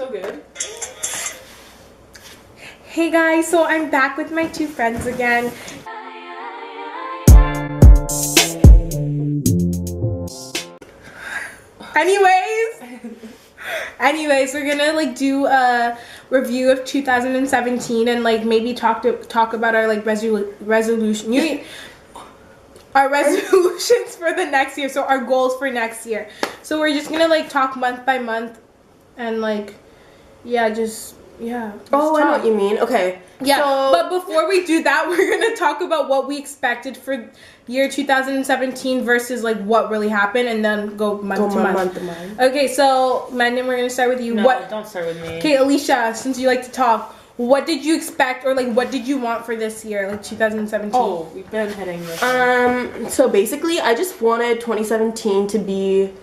So good. Hey guys, so I'm back with my two friends again. Anyways, we're gonna like do a review of 2017 and like maybe talk about our like resolutions for the next year. So our goals for next year. So we're just gonna like talk month by month and like just Oh, I know what you mean. Okay. Yeah, so, but before we do that, we're gonna talk about what we expected for year 2017 versus like what really happened, and then go month to month. Okay, so Mendim, we're gonna start with you. No, don't start with me. Okay, Alesha, since you like to talk, what did you expect, or like what did you want for this year, like 2017? Oh, we've been hitting this. So basically, I just wanted 2017 to be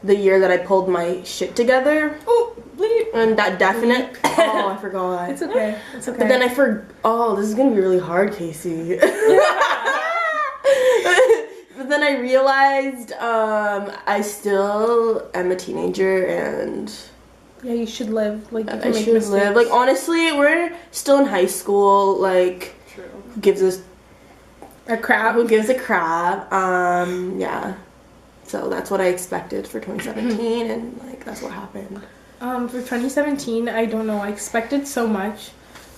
the year that I pulled my shit together. Oh, and that definite. Oh, I forgot. It's okay. It's okay. But then oh, this is gonna be really hard, Casey. But then I realized I still am a teenager, and yeah, you should live. Like I should live. Like honestly, we're still in high school. Like, true. Who gives us a crap? Who gives a crap? Yeah. So that's what I expected for 2017, and like that's what happened. For 2017, I don't know. I expected so much,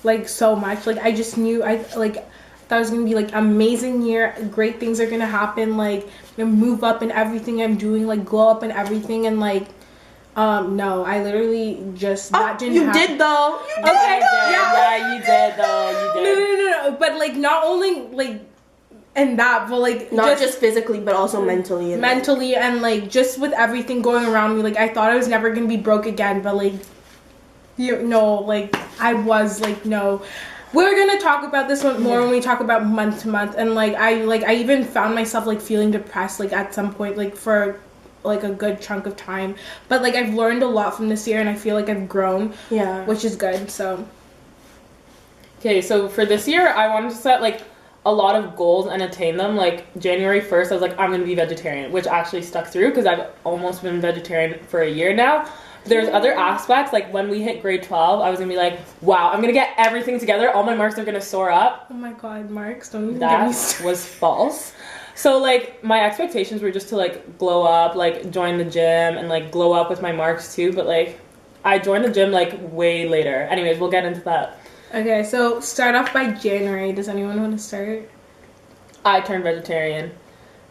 like I just knew I thought it was gonna be like amazing year. Great things are gonna happen. Like I'm gonna move up in everything I'm doing. Like glow up in everything. And like, no, I literally just that didn't happen. You did though. You did. Okay, yeah, you did though. You did. No. But like not only like. And that, but like not just physically, but also mentally. And like just with everything going around me, like I thought I was never gonna be broke again, but like like I was like no. We're gonna talk about this one more when we talk about month to month, and like I even found myself like feeling depressed like at some point like for like a good chunk of time, but like I've learned a lot from this year, and I feel like I've grown, which is good. So okay, so for this year I wanted to set like a lot of goals and attain them. Like January 1st I was like, I'm gonna be vegetarian, which actually stuck through because I've almost been vegetarian for a year now. There's other aspects, like when we hit grade 12 I was gonna be like, wow, I'm gonna get everything together, all my marks are gonna soar up. Oh my god, marks, don't even get me started. Was false. So like my expectations were just to like glow up, like join the gym and like glow up with my marks too, but like I joined the gym like way later. Anyways, we'll get into that. Okay, so start off by January. Does anyone want to start? I turned vegetarian.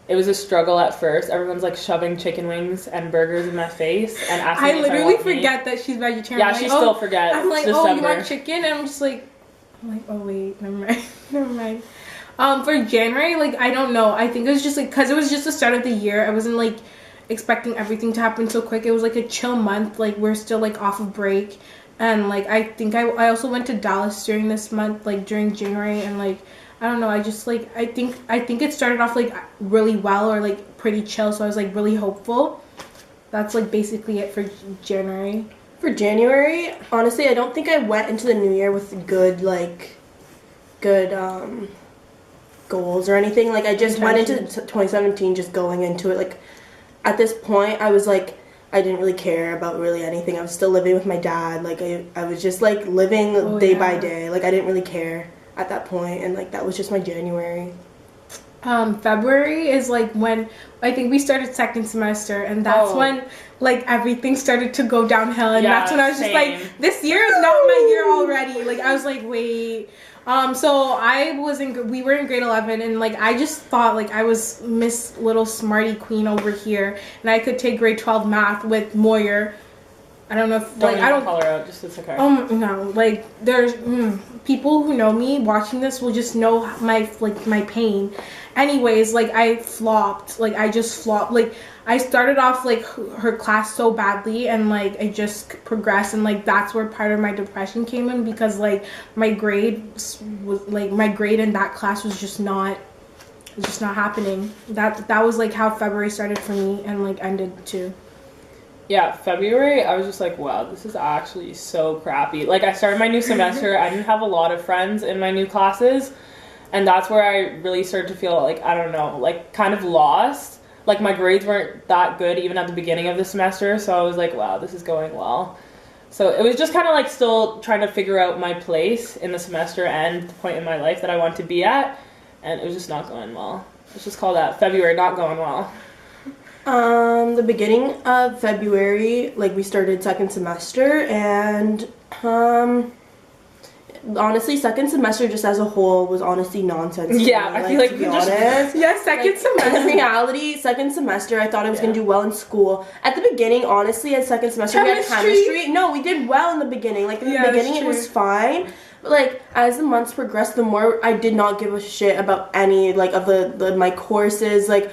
It was a struggle at first. Everyone's like shoving chicken wings and burgers in my face and asking me if I literally want forget that she's vegetarian. Yeah, she still forgets. I'm like, December. oh, you want chicken? And I'm like, oh wait, never mind. For January, like I don't know. I think it was just like because it was just the start of the year. I wasn't like expecting everything to happen so quick. It was like a chill month. Like we're still like off of break. And like I think I also went to Dallas during this month, like during January, and like I don't know, I just like I think it started off like really well or like pretty chill, so I was like really hopeful. That's like basically it for January. For January, honestly, I don't think I went into the new year with good goals or anything. Like I just went into 2017 just going into it like at this point I was like I didn't really care about really anything. I was still living with my dad. Like I was just like living day by day. Like I didn't really care at that point, and like that was just my January. February is like when I think we started second semester, and that's when like everything started to go downhill, and that's when I was just like, this year is not my year already. Like I was like, wait. So we were in grade 11, and like I just thought like I was Miss Little Smarty Queen over here, and I could take grade 12 math with Moyer. I don't know if I don't call her out, just it's okay. No, like there's people who know me watching this will just know my pain. Anyways, like I flopped. Like I just flopped. Like I started off like her class so badly, and like I just progressed, and like that's where part of my depression came in, because like my grade in that class was just not happening. That was like how February started for me and like ended too. Yeah, February, I was just like, wow, this is actually so crappy. Like, I started my new semester, I didn't have a lot of friends in my new classes, and that's where I really started to feel, like, I don't know, like, kind of lost. Like, my grades weren't that good even at the beginning of the semester, so I was like, wow, this is going well. So it was just kind of like still trying to figure out my place in the semester and the point in my life that I want to be at, and it was just not going well. Let's just call that February not going well. The beginning of February, like we started second semester, and honestly, second semester just as a whole was honestly nonsense. Yeah, I feel like to be we just honest. Yeah, second semester. In reality, second semester, I thought I was gonna do well in school. At the beginning, honestly, at second semester, we had chemistry. No, we did well in the beginning. Like in the beginning, it was fine. But like as the months progressed, the more I did not give a shit about any like of the my courses. Like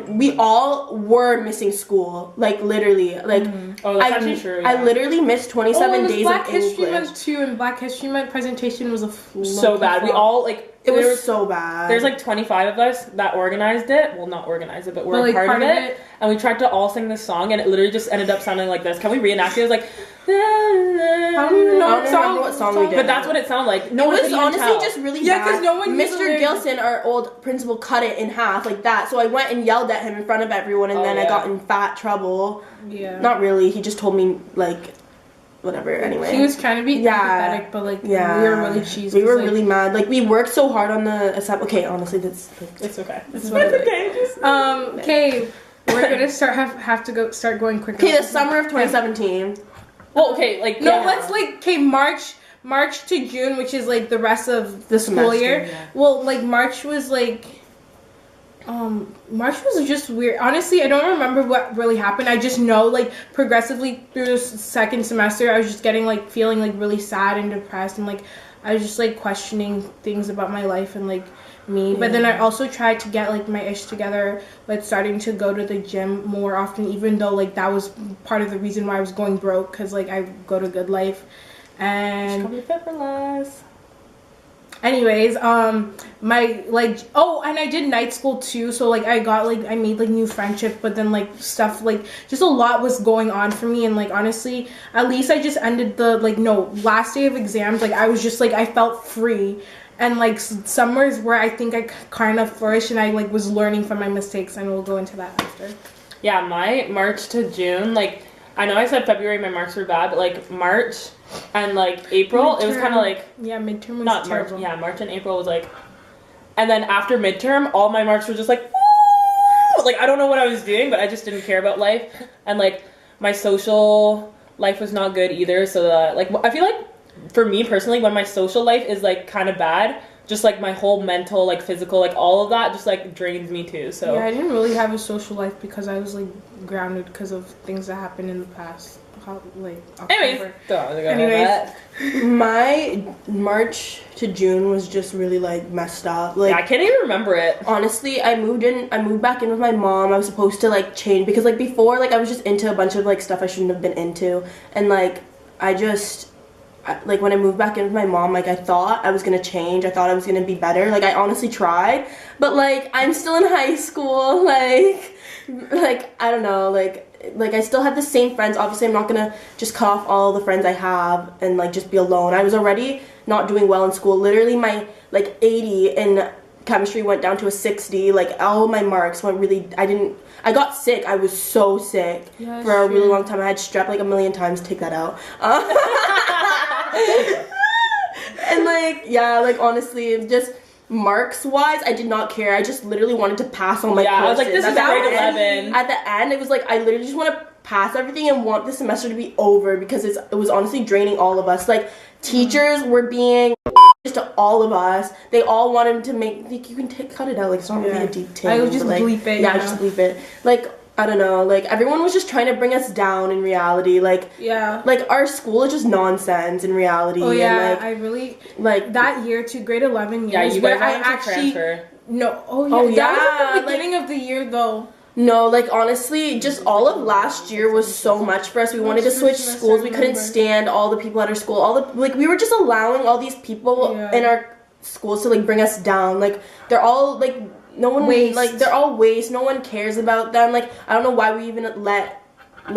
we all were missing school. Like literally, like oh, that's actually true. Yeah. I literally missed 27 days Black of History English. Month too, and Black History Month presentation was so bad. We all like it was so bad. There's like 25 of us that organized it. Well, not organized it, but we're like, part of it. And we tried to all sing this song, and it literally just ended up sounding like this. Can we reenact it? It was like. I don't even know what song we did. But that's what it sounded like. No, it was honestly just really bad. Yeah, because no one. Mr. Gilson, our old principal, cut it in half like that. So I went and yelled at him in front of everyone, and then I got in fat trouble. Yeah. Not really. He just told me like, whatever. Anyway. He was trying to be empathetic, but like we were really cheesy. We were really mad. Like we worked so hard on the assembly. Okay, honestly, that's. It's okay. It's okay. Okay, we're gonna have to start going quicker. Okay, the summer of 2017. Well, okay, like let's like March to June, which is like the rest of the school year. Yeah. Well, like March was just weird. Honestly, I don't remember what really happened. I just know like progressively through the second semester, I was just getting like feeling like really sad and depressed, and like I was just like questioning things about my life and like me. But then I also tried to get like my ish together with starting to go to the gym more often, even though like that was part of the reason why I was going broke, because like I go to Good Life. And probably fit for less. Anyways, my like and I did night school too, so like I made like new friendships, but then like stuff like just a lot was going on for me, and like honestly, at least I just ended the last day of exams, like I was just like I felt free. And like summers where I think I kind of flourished, and I like was learning from my mistakes, and we'll go into that after. Yeah, my March to June, like I know I said February my marks were bad, but like March and like April, it was kind of like midterm was not terrible. March. Yeah, March and April was like, and then after midterm, all my marks were just like, woo! Like I don't know what I was doing, but I just didn't care about life, and like my social life was not good either. So like I feel like. For me personally, when my social life is like kind of bad, just like my whole mental, like physical, like all of that just like drains me too. So yeah, I didn't really have a social life because I was like grounded because of things that happened in the past. Anyways, my March to June was just really like messed up. Like I can't even remember it. Honestly, I moved back in with my mom. I was supposed to like change because like before, like I was just into a bunch of like stuff I shouldn't have been into, and like like when I moved back in with my mom, like I thought I was gonna change. I thought I was gonna be better. Like I honestly tried, but like I'm still in high school. Like I don't know. Like I still have the same friends. Obviously, I'm not gonna just cut off all the friends I have and like just be alone. I was already not doing well in school. Literally, my like 80 in chemistry went down to a 60. Like all my marks went really. I got sick. I was so sick for a really long time. I had strep like a million times. Take that out. And like honestly, just marks wise, I did not care. I just literally wanted to pass all my courses. I was like, this is grade 11. At the end, it was like I literally just want to pass everything and want the semester to be over because it was honestly draining all of us. Like teachers were being to all of us. They all wanted to make like you can cut it out. Like it's not really a deep thing. I would just bleep it. Yeah, just bleep it. Like I don't know, like everyone was just trying to bring us down in reality. Like like our school is just nonsense in reality. Oh yeah, and, like, I really like that year to grade 11 years. Yeah, you guys wanted to transfer. No, that was at the beginning of the year though. No, like honestly, just all of last year was so much for us. We wanted to switch schools. We couldn't stand all the people at our school. We were just allowing all these people in our schools to like bring us down. Like they're all like no one they're all waste. No one cares about them. Like I don't know why we even let our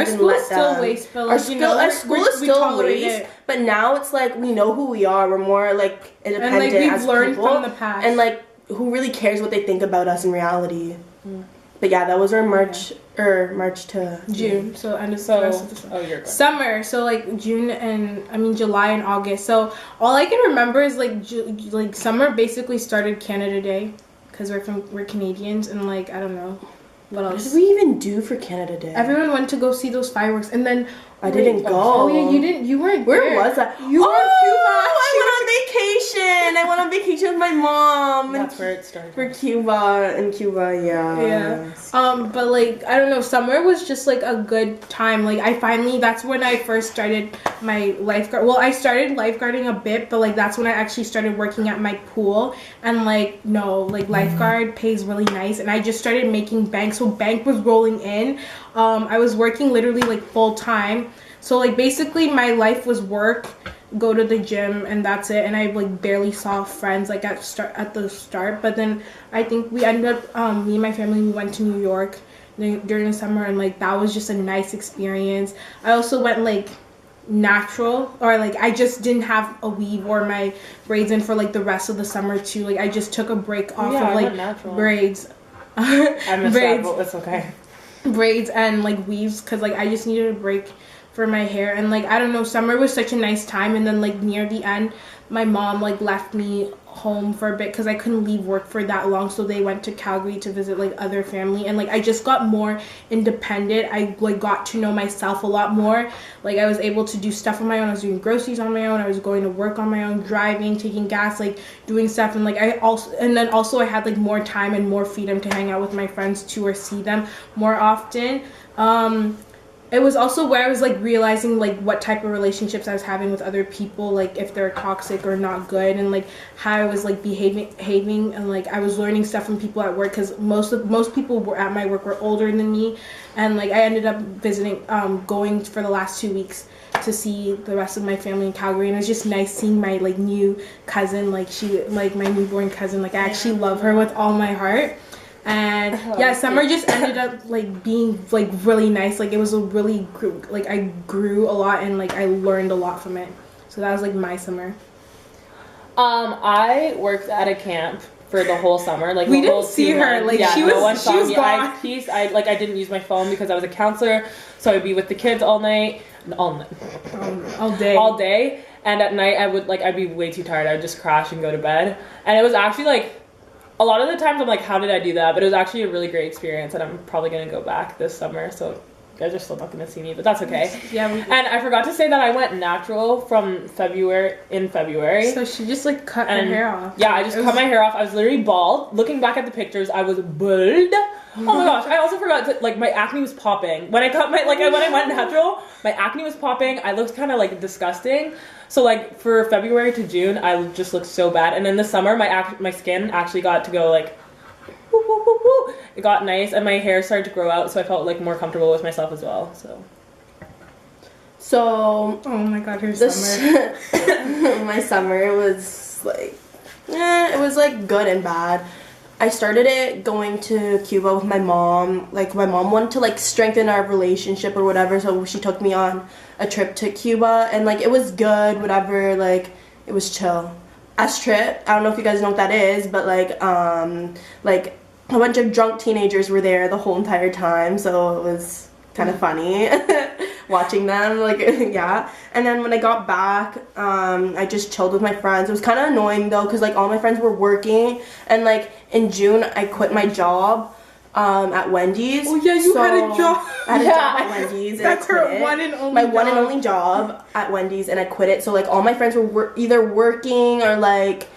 school is still waste, but like, our school is still waste. But now it's like we know who we are. We're more like independent and, like, we've as learned people. from the past. And like who really cares what they think about us in reality? But yeah, that was our March to June. So end of So, rest of the summer. oh, you're good. Summer, so like July and August. So all I can remember is like summer basically started Canada Day, because we're Canadians, and like I don't know what What else. did we even do for Canada Day? Everyone went to go see those fireworks, and then I didn't go. Oh yeah, you didn't. You weren't. Where there. was I? You were in Cuba. I went on vacation with my mom. That's where it started. For Cuba, yeah. Yeah. But like I don't know, summer was just like a good time. Like that's when I first started my lifeguard. Well, I started lifeguarding a bit, but like that's when I actually started working at my pool. And like lifeguard pays really nice, and I just started making bank. So bank was rolling in. I was working literally like full time. So like basically my life was work, go to the gym, and that's it. And I like barely saw friends like at the start. But then I think we ended up me and my family, we went to New York during the summer, and like that was just a nice experience. I also went like natural, or like I just didn't have a weave or my braids in for like the rest of the summer too. Like I just took a break off of like braids. I missed that, but it's okay. Braids and like weaves, because like I just needed a break for my hair. And like I don't know, summer was such a nice time. And then like near the end, my mom like left me home for a bit because I couldn't leave work for that long, so they went to Calgary to visit like other family. And like I just got more independent. I like got to know myself a lot more. Like I was able to do stuff on my own. I was doing groceries on my own. I was going to work on my own, driving, taking gas, like doing stuff. And like I had like more time and more freedom to hang out with my friends too, or see them more often. It was also where I was like realizing like what type of relationships I was having with other people, like if they're toxic or not good, and like how I was like behaving, and like I was learning stuff from people at work, because most people were at my work were older than me. And like I ended up going for the last 2 weeks to see the rest of my family in Calgary, and it was just nice seeing my like new cousin, like my newborn cousin. Like I actually love her with all my heart. And yeah, summer just ended up like being like really nice. Like it was a really like I grew a lot, and like I learned a lot from it. So that was like my summer. I worked at a camp for the whole summer. Like we the whole didn't see 2 her. months. Like yeah, she was gone. I didn't use my phone because I was a counselor, so I'd be with the kids all day. All day. And at night I'd be way too tired. I would just crash and go to bed. And it was actually like, a lot of the times I'm like, how did I do that? But it was actually a really great experience, and I'm probably going to go back this summer. So you guys are still not going to see me, but that's okay. Yeah. And I forgot to say that I went natural from February. So she just like cut her hair off. Yeah, I just cut my hair off. I was literally bald. Looking back at the pictures, I was bald. Oh my gosh, I also forgot to, like, my acne was popping. When I went natural, my acne was popping. I looked kind of like disgusting. So like for February to June, I just looked so bad. And then the summer, my skin actually got to go like, woo, woo, woo, woo. It got nice, and my hair started to grow out, so I felt like more comfortable with myself as well. So oh my god, her summer. My summer was like, it was like good and bad. I started it going to Cuba with my mom. Like my mom wanted to like strengthen our relationship or whatever, so she took me on a trip to Cuba, and like it was good, whatever, like it was chill. As trip, I don't know if you guys know what that is, but like a bunch of drunk teenagers were there the whole entire time, so it was kind of funny watching them, like, yeah. And then when I got back, I just chilled with my friends. It was kind of annoying though, because like all my friends were working, and like in June I quit my job at Wendy's. Oh yeah, you had a job. I had a job at Wendy's. That's and I quit her it. one and only my job. one and only job at Wendy's, and I quit it. So like all my friends were either working or like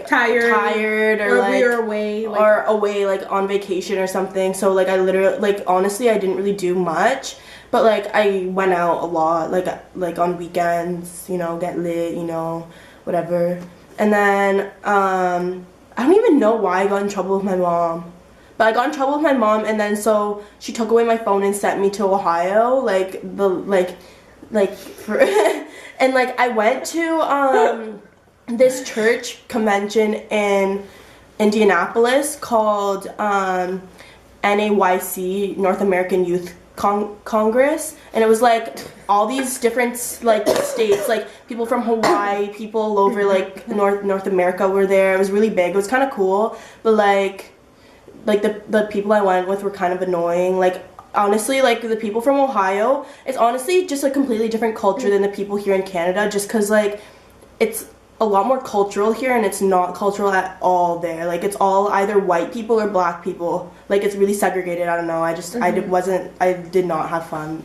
tired or like we were away, like, or away like on vacation or something. So like I literally, like, honestly, I didn't really do much, but like I went out a lot, like on weekends, you know, get lit, you know, whatever. And then I don't even know why I got in trouble with my mom, but I got in trouble with my mom, and then so she took away my phone and sent me to Ohio, like for and like I went to this church convention in Indianapolis called NAYC, North American Youth Congress, and it was like all these different like states, like people from Hawaii, people all over like North America were there. It was really big. It was kind of cool, but like like the people I went with were kind of annoying. Like honestly, like the people from Ohio, it's honestly just a completely different culture than the people here in Canada, just because like it's a lot more cultural here and it's not cultural at all there. Like it's all either white people or black people. Like it's really segregated. I don't know. I did not have fun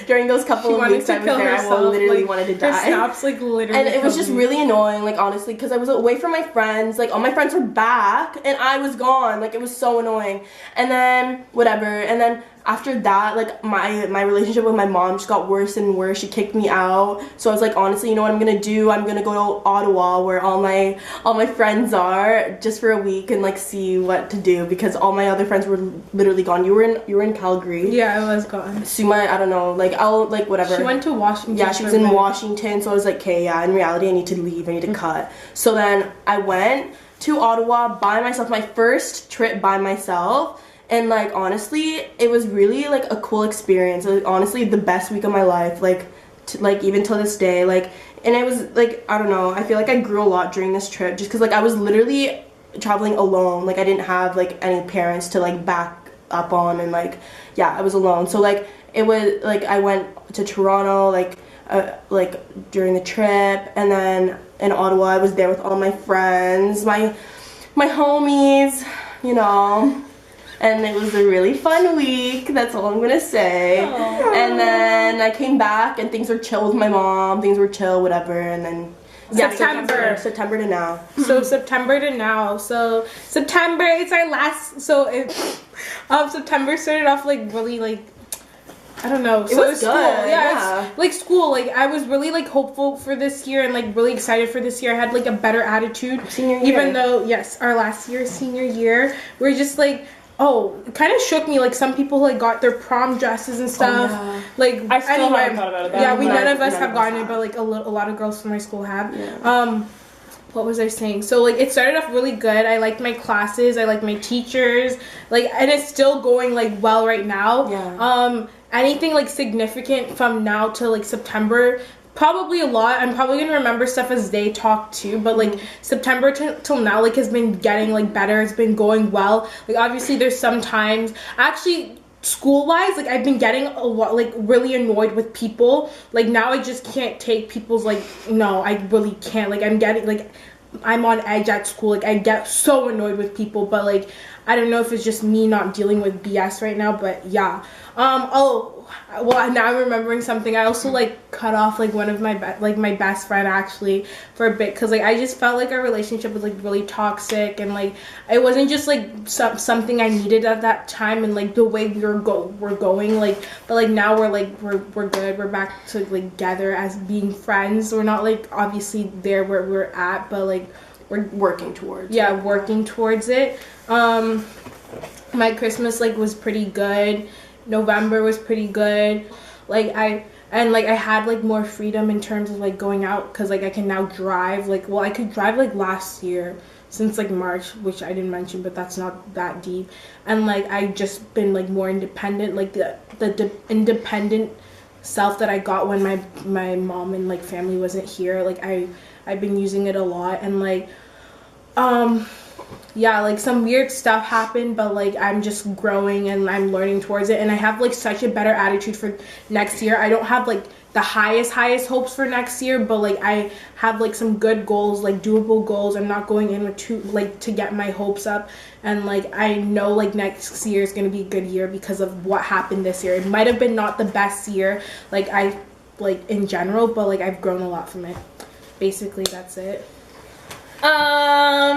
during those couple of weeks I was there. I literally wanted to die. Her snaps like literally. And it was just really annoying, like honestly, because I was away from my friends. Like all my friends were back and I was gone. Like it was so annoying. And then whatever. And then after that, like my relationship with my mom just got worse and worse. She kicked me out. So I was like, honestly, you know what I'm gonna do? I'm gonna go to Ottawa where all my friends are just for a week and like see what to do, because all my other friends were literally gone. You were in Calgary. Yeah, I was gone. Suma, I don't know. Like I'll like whatever. She went to Washington. Yeah, she was in Washington. So I was like, okay, yeah. In reality, I need to leave. I need to cut. So then I went to Ottawa by myself. My first trip by myself. And like honestly, it was really like a cool experience. Like, honestly, the best week of my life. Like, even till this day. Like, and it was like, I don't know. I feel like I grew a lot during this trip, just because like I was literally traveling alone. Like I didn't have like any parents to like back up on, and like yeah, I was alone. So like it was like I went to Toronto like during the trip, and then in Ottawa I was there with all my friends, my homies, you know. And it was a really fun week. That's all I'm gonna say. Aww. And then I came back and things were chill with my mom. Things were chill, whatever. And then yeah, September to now. So September to now. So September, it's our last. So September started off like really like, I don't know. So it was school. good. Yeah, it's like school. Like I was really like hopeful for this year and like really excited for this year. I had like a better attitude. Senior year. Even though yes, our last year, senior year, we're just like. Oh, it kind of shook me. Like some people like got their prom dresses and stuff. Oh, yeah. Like I still haven't thought about it. Yeah, none of us have gotten it, but like a lot of girls from my school have. Yeah. What was I saying? So like it started off really good. I liked my classes. I liked my teachers. Like, and it's still going like well right now. Yeah. Anything like significant from now to like September. Probably a lot. I'm probably gonna remember stuff as they talk too, but like September till now like has been getting like better. It's been going well. Like obviously there's some times actually school wise like I've been getting a lot like really annoyed with people. Like now I just can't take people's like no, I really can't. Like I'm getting like I'm on edge at school. Like I get so annoyed with people, but like I don't know if it's just me not dealing with BS right now, but yeah. Well, now I'm remembering something. I also like cut off like one of my my best friend actually for a bit, because like I just felt like our relationship was like really toxic, and like it wasn't just like something I needed at that time, and like the way we're going like, but like now we're good. We're back to like together as being friends. We're not like obviously there where we're at, but like we're working towards it. My Christmas like was pretty good. November was pretty good. Like I had like more freedom in terms of like going out, because like I can now drive. Like I could drive like last year since like March, which I didn't mention, but that's not that deep. And like I just been like more independent, like the independent self that I got when my mom and like family wasn't here. Like I've been using it a lot, and like yeah, like some weird stuff happened, but like I'm just growing and I'm learning towards it, and I have like such a better attitude for next year. I don't have like the highest hopes for next year, but like I have like some good goals, like doable goals. I'm not going in with to get my hopes up, and like I know like next year is gonna be a good year because of what happened this year. It might have been not the best year like I like in general, but like I've grown a lot from it. Basically that's it.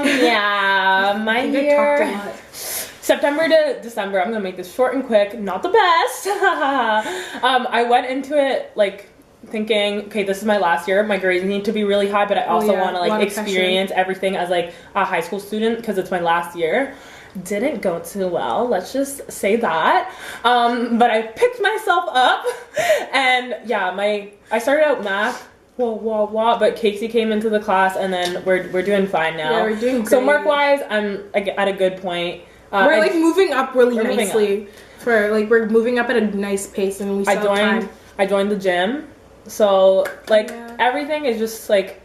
Yeah, my year, September to December, I'm gonna make this short and quick, not the best. I went into it like thinking, okay, this is my last year, my grades need to be really high, but I also want to like experience everything as like a high school student because it's my last year. Didn't go too well, let's just say that. But I picked myself up, and yeah, I started out math. But Casey came into the class, and then we're doing fine now. Yeah, we're doing great. So mark wise, I'm at a good point. We're like moving up really nicely. We're moving up at a nice pace, and we still have time. I joined the gym, so like everything is just like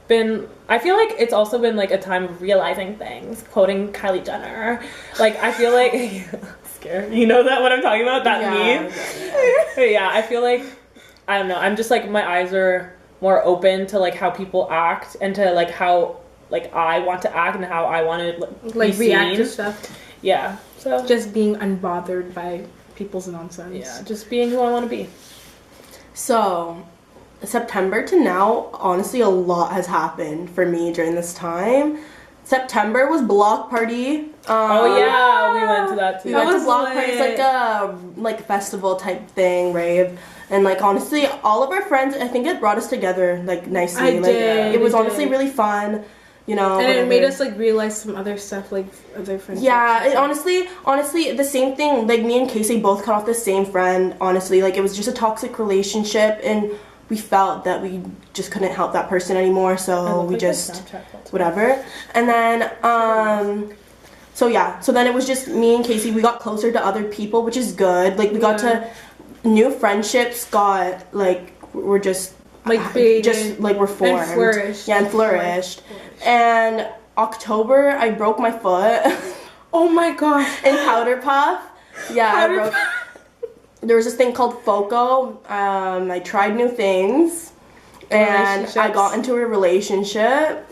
I feel like it's also been like a time of realizing things, quoting Kylie Jenner. Like I feel like scared. You know that what I'm talking about? That meme? Yeah, I feel like I don't know. I'm just like my eyes are more open to like how people act and to like how like I want to act and how I want to like react to stuff. Yeah. So just being unbothered by people's nonsense. Yeah, just being who I want to be. So, September to now, honestly, a lot has happened for me during this time. September was block party. Oh yeah, we went to that too. We went to block party. It's like a like festival type thing, rave. And like honestly, all of our friends, I think it brought us together like nicely. It was honestly really fun. You know, and it made us like realize some other stuff, like other friends. Yeah, it, honestly, the same thing. Like me and Casey both cut off the same friend. Honestly, like it was just a toxic relationship, and we felt that we just couldn't help that person anymore. So we just whatever. And then so yeah, so then it was just me and Casey. We got closer to other people, which is good. Like we got to new friendships. Got like we're just. Like created, just like we're formed and flourished. Yeah, and flourished. And October I broke my foot. Oh my god. In Powder Puff. Yeah, there was this thing called FOCO. I tried new things and I got into a relationship,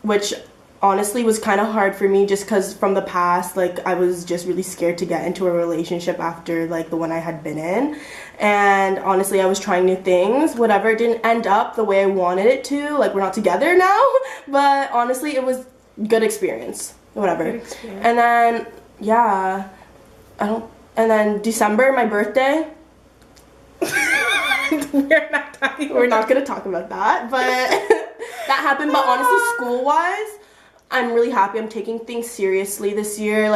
which honestly was kind of hard for me just because from the past, like I was just really scared to get into a relationship after like the one I had been in. And honestly, I was trying new things. Whatever, it didn't end up the way I wanted it to. Like we're not together now, but honestly, it was good experience. Whatever. Good experience. And then yeah, and then December, my birthday. We're not gonna talk about that, but that happened. But honestly, school-wise, I'm really happy. I'm taking things seriously this year.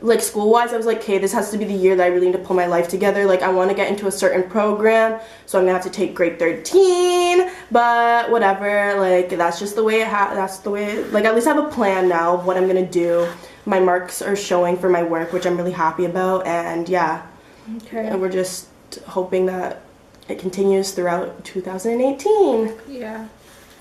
Like school-wise, I was like, okay, this has to be the year that I really need to pull my life together. Like, I want to get into a certain program, so I'm gonna have to take grade 13. But whatever, like that's just the way that's the way. Like at least I have a plan now of what I'm gonna do. My marks are showing for my work, which I'm really happy about, and yeah. Okay. And we're just hoping that it continues throughout 2018. Yeah.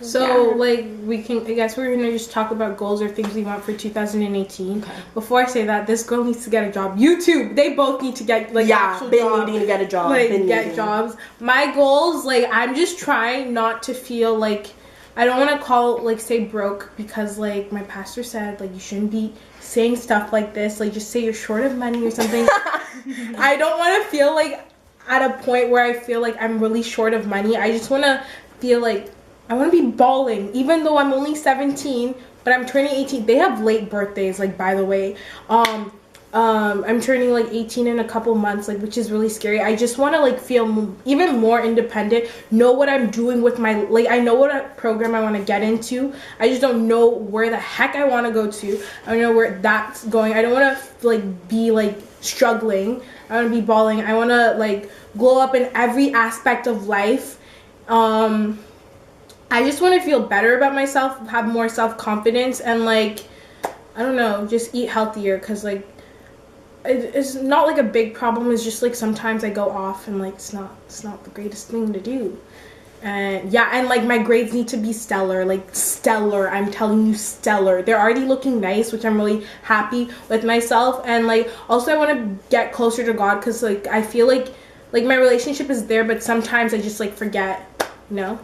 So, like, I guess we're gonna just talk about goals or things we want for 2018. Okay. Before I say that, this girl needs to get a job. You two, they both need to get, like, actual been job. Needing to get a job. Like, get jobs. My goals, like, I'm just trying not to feel like, I don't want to call, like, say broke because, like, my pastor said, like, you shouldn't be saying stuff like this. Like, just say you're short of money or something. I don't want to feel, like, at a point where I feel like I'm really short of money. I just want to feel like I want to be balling, even though I'm only 17, but I'm turning 18. They have late birthdays, like, by the way. I'm turning, like, 18 in a couple months, like, which is really scary. I just want to, like, feel even more independent, know what I'm doing with my, like, I know what program I want to get into. I just don't know where the heck I want to go to. I don't know where that's going. I don't want to, like, be, like, struggling. I want to be balling. I want to, like, glow up in every aspect of life. I just want to feel better about myself, have more self-confidence, and, like, I don't know, just eat healthier, because, like, it's not, like, a big problem. It's just, like, sometimes I go off, and, like, it's not the greatest thing to do. And, yeah, and, like, my grades need to be stellar, like, stellar. I'm telling you, stellar. They're already looking nice, which I'm really happy with myself. And, like, also I want to get closer to God, because, like, I feel like my relationship is there, but sometimes I just, like, forget, you know?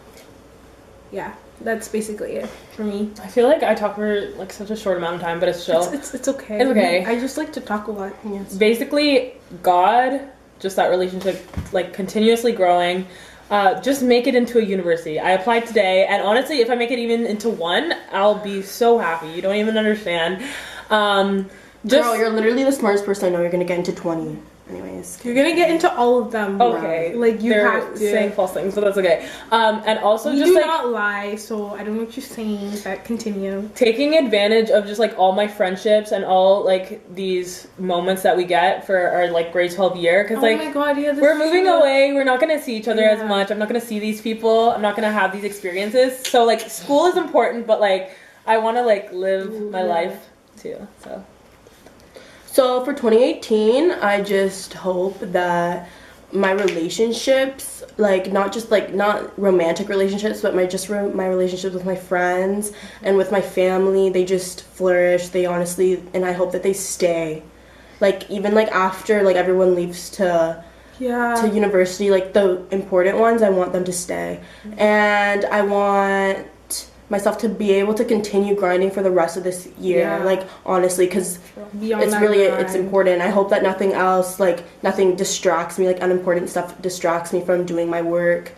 Yeah, that's basically it for me. I feel like I talk for like such a short amount of time, but it's chill. It's okay. It's okay. I just like to talk a lot. Yes. Basically, God, just that relationship, like continuously growing. Just make it into a university. I applied today, and honestly, if I make it even into one, I'll be so happy. You don't even understand. Girl, you're literally the smartest person I know. You're gonna get into 20. Anyways, you're gonna get into all of them. Okay, like They're have to saying false things, but that's okay. And also, you just do like not lie, so I don't know what you're saying. But continue. Taking advantage of just like all my friendships and all like these moments that we get for our like grade 12 year, because like my God, yeah, we're moving away. We're not gonna see each other as much. I'm not gonna see these people. I'm not gonna have these experiences. So like school is important, but like I want to like live my life too. So for 2018, I just hope that my relationships, like not romantic relationships, but my relationships with my friends and with my family, they just flourish. They honestly, and I hope that they stay. Like even like after like everyone leaves to university, like the important ones, I want them to stay. And I want myself to be able to continue grinding for the rest of this year, like honestly, because it's important. I hope that nothing distracts me, like unimportant stuff distracts me from doing my work.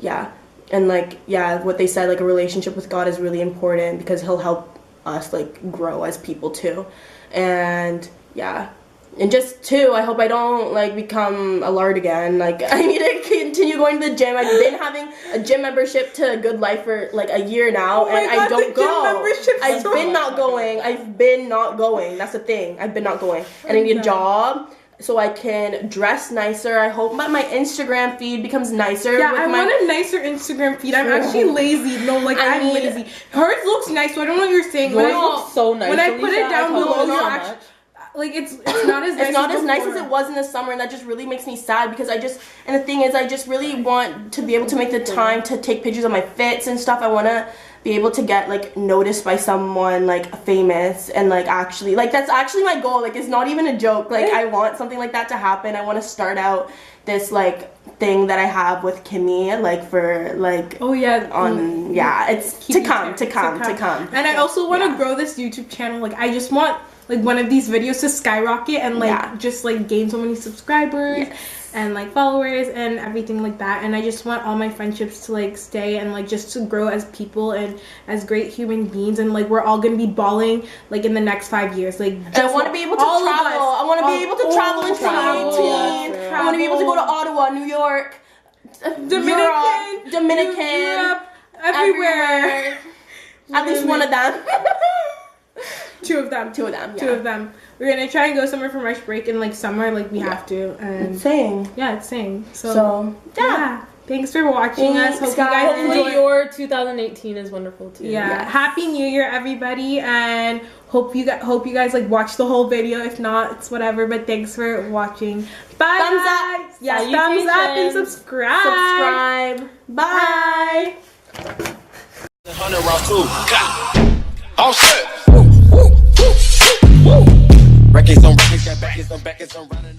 And what they said, like a relationship with God is really important because he'll help us like grow as people too. And and just too, I hope I don't like become a lard again. Like I need to continue going to the gym. I've been having a gym membership to Good Life for like a year now, and I don't go. I've been not going. That's the thing. I've been not going, and I need a job so I can dress nicer. I hope that my Instagram feed becomes nicer. Yeah, I want a nicer Instagram feed. I'm actually lazy. No, like I'm lazy. Hers looks nice, so I don't know what you're saying. Yours looks so nice. When I put it down below, like it's not as nice. It's not as nice as it was in the summer, and that just really makes me sad because and the thing is, I just really want to be able to make the time to take pictures of my fits and stuff. I want to be able to get like noticed by someone like famous and like actually like that's actually my goal. Like it's not even a joke. Like I want something like that to happen. I want to start out this like thing that I have with Kimmy, like for like it's to come. And I also want to grow this YouTube channel. Like I just want like one of these videos to skyrocket and like just like gain so many subscribers and like followers and everything like that. And I just want all my friendships to like stay and like just to grow as people and as great human beings, and like we're all gonna be balling like in the next 5 years. Like I want to be able to travel. I want to be able to travel in 2018. I want to be able to go to Ottawa, New York, Dominican, Europe, everywhere. At least one of them. Two of them. We're gonna try and go somewhere for March break in like summer, like we have to. And it's saying. So thanks for watching us. Hope you guys enjoy. Your 2018 is wonderful too. Happy New Year, everybody, and hope you guys like watch the whole video. If not, it's whatever. But thanks for watching. Bye. Thumbs up. Yes, thumbs up and subscribe. Bye. All set. Records on records, got backers on backers, I'm running.